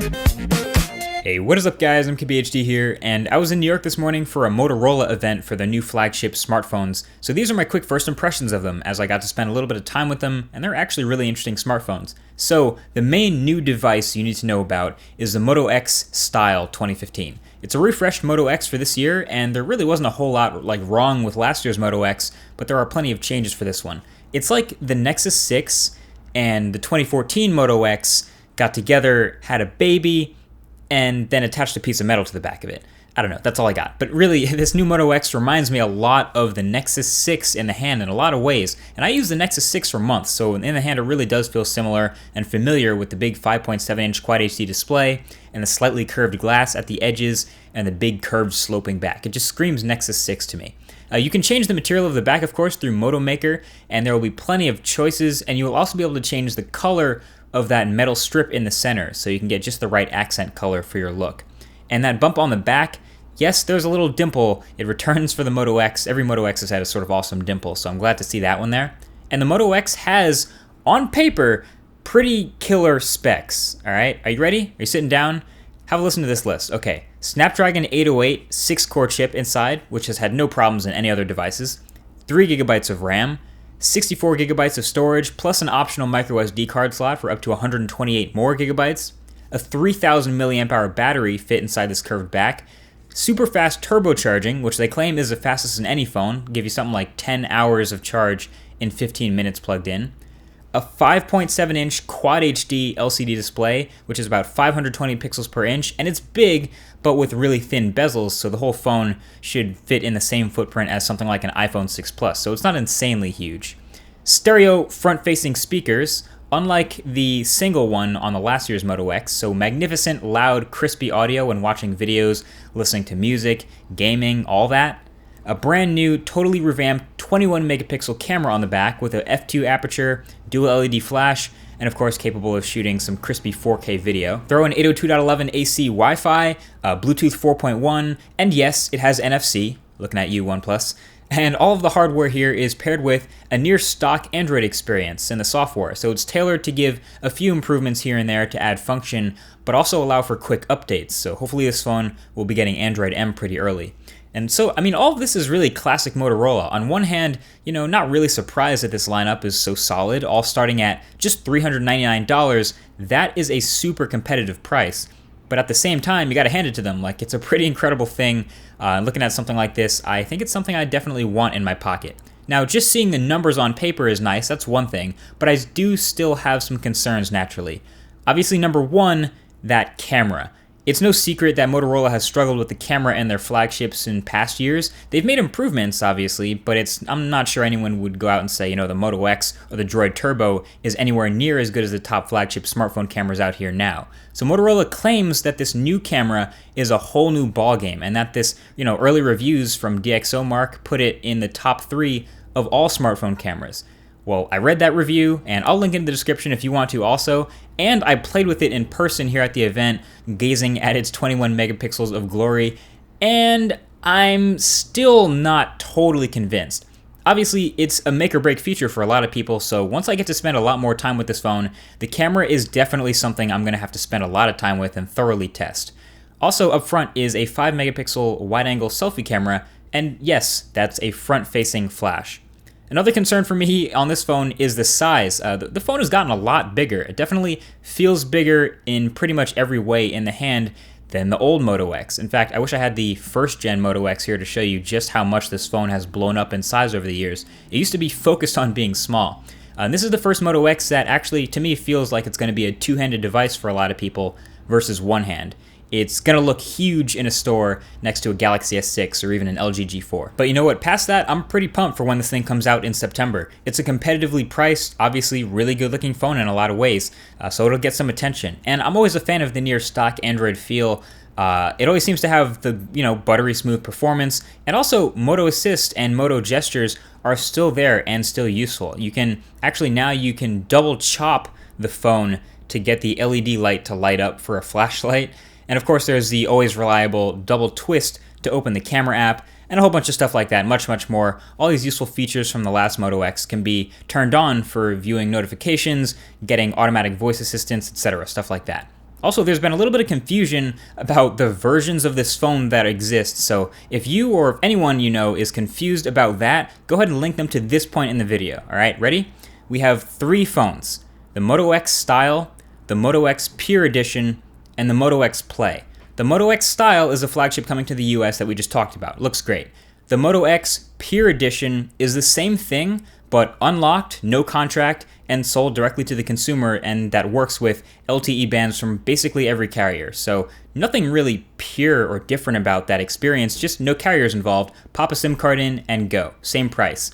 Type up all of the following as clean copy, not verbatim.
Hey, what is up guys, I'm KBHD here, and I was in New York this morning for a Motorola event for their new flagship smartphones. So these are my quick first impressions of them, as I got to spend a little bit of time with them, and they're actually really interesting smartphones. So the main new device you need to know about is the Moto X Style 2015. It's a refreshed Moto X for this year, and there really wasn't a whole lot wrong with last year's Moto X, but there are plenty of changes for this one. It's like the Nexus 6 and the 2014 Moto X got together, had a baby, and then attached a piece of metal to the back of it. I don't know, that's all I got. But really, this new Moto X reminds me a lot of the Nexus 6 in the hand in a lot of ways. And I use the Nexus 6 for months, so in the hand it really does feel similar and familiar with the big 5.7-inch Quad HD display and the slightly curved glass at the edges and the big curved sloping back. It just screams Nexus 6 to me. You can change the material of the back, of course, through Moto Maker, and there will be plenty of choices, and you will also be able to change the color of that metal strip in the center, so you can get just the right accent color for your look. And that bump on the back, yes, there's a little dimple. It returns for the Moto X. Every Moto X has had a sort of awesome dimple, so I'm glad to see that one there. And the Moto X has, on paper, pretty killer specs, all right? Are you ready? Are you sitting down? Have a listen to this list. Okay, Snapdragon 808 6-core chip inside, which has had no problems in any other devices, 3 gigabytes of RAM, 64 gigabytes of storage, plus an optional microSD card slot for up to 128 more gigabytes, a 3000 milliamp hour battery fit inside this curved back, super fast turbocharging, which they claim is the fastest in any phone, give you something like 10 hours of charge in 15 minutes plugged in, a 5.7-inch Quad HD LCD display, which is about 520 pixels per inch, and it's big, but with really thin bezels, so the whole phone should fit in the same footprint as something like an iPhone 6 Plus, so it's not insanely huge. Stereo front-facing speakers, unlike the single one on the last year's Moto X, so magnificent, loud, crispy audio when watching videos, listening to music, gaming, all that. A brand new, totally revamped 21 megapixel camera on the back with a f2 aperture, dual LED flash, and of course capable of shooting some crispy 4K video. Throw in 802.11 AC Wi-Fi, Bluetooth 4.1, and yes, it has NFC, looking at you OnePlus. And all of the hardware here is paired with a near stock Android experience in the software, so it's tailored to give a few improvements here and there to add function, but also allow for quick updates, so hopefully this phone will be getting Android M pretty early. And so, I mean, all of this is really classic Motorola. On one hand, not really surprised that this lineup is so solid, all starting at just $399. That is a super competitive price. But at the same time, you gotta hand it to them. It's a pretty incredible thing. Looking at something like this, I think it's something I definitely want in my pocket. Now, just seeing the numbers on paper is nice, that's one thing, but I do still have some concerns naturally. Obviously, number one, that camera. It's no secret that Motorola has struggled with the camera in their flagships in past years. They've made improvements, obviously, but I'm not sure anyone would go out and say, the Moto X or the Droid Turbo is anywhere near as good as the top flagship smartphone cameras out here now. So Motorola claims that this new camera is a whole new ballgame, and that this, early reviews from DxOMark put it in the top 3 of all smartphone cameras. Well, I read that review, and I'll link it in the description if you want to also, and I played with it in person here at the event, gazing at its 21 megapixels of glory, and I'm still not totally convinced. Obviously, it's a make-or-break feature for a lot of people, so once I get to spend a lot more time with this phone, the camera is definitely something I'm going to have to spend a lot of time with and thoroughly test. Also up front is a 5 megapixel wide-angle selfie camera, and yes, that's a front-facing flash. Another concern for me on this phone is the size. The phone has gotten a lot bigger. It definitely feels bigger in pretty much every way in the hand than the old Moto X. In fact, I wish I had the first gen Moto X here to show you just how much this phone has blown up in size over the years. It used to be focused on being small. And this is the first Moto X that actually, to me, feels like it's going to be a two-handed device for a lot of people versus one hand. It's going to look huge in a store next to a Galaxy S6 or even an LG G4. But you know what? Past that, I'm pretty pumped for when this thing comes out in September. It's a competitively priced, obviously really good-looking phone in a lot of ways, so it'll get some attention. And I'm always a fan of the near-stock Android feel. It always seems to have the, buttery smooth performance, and also Moto Assist and Moto Gestures are still there and still useful. You can double chop the phone to get the LED light to light up for a flashlight. And of course, there's the always reliable double twist to open the camera app, and a whole bunch of stuff like that, much, much more. All these useful features from the last Moto X can be turned on for viewing notifications, getting automatic voice assistance, etc., stuff like that. Also, there's been a little bit of confusion about the versions of this phone that exist, so if you or if anyone you know is confused about that, go ahead and link them to this point in the video. Alright, ready? We have 3 phones: the Moto X Style, the Moto X Pure Edition, and the Moto X Play. The Moto X Style is a flagship coming to the US that we just talked about. It looks great. The Moto X Pure Edition is the same thing, but unlocked, no contract, and sold directly to the consumer, and that works with LTE bands from basically every carrier. So nothing really pure or different about that experience, just no carriers involved. Pop a SIM card in and go. Same price.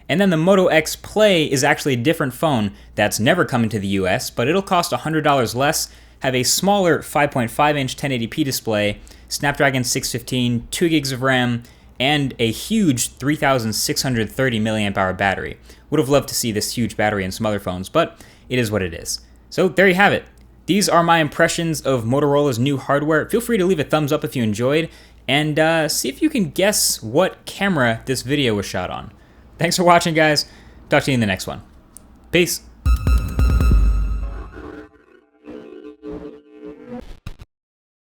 And then the Moto X Play is actually a different phone that's never coming to the US, but it'll cost $100 less, have a smaller 5.5-inch 1080p display, Snapdragon 615, 2 gigs of RAM, and a huge 3,630 milliamp hour battery. Would have loved to see this huge battery in some other phones, but it is what it is. So there you have it. These are my impressions of Motorola's new hardware. Feel free to leave a thumbs up if you enjoyed, and see if you can guess what camera this video was shot on. Thanks for watching, guys. Talk to you in the next one. Peace.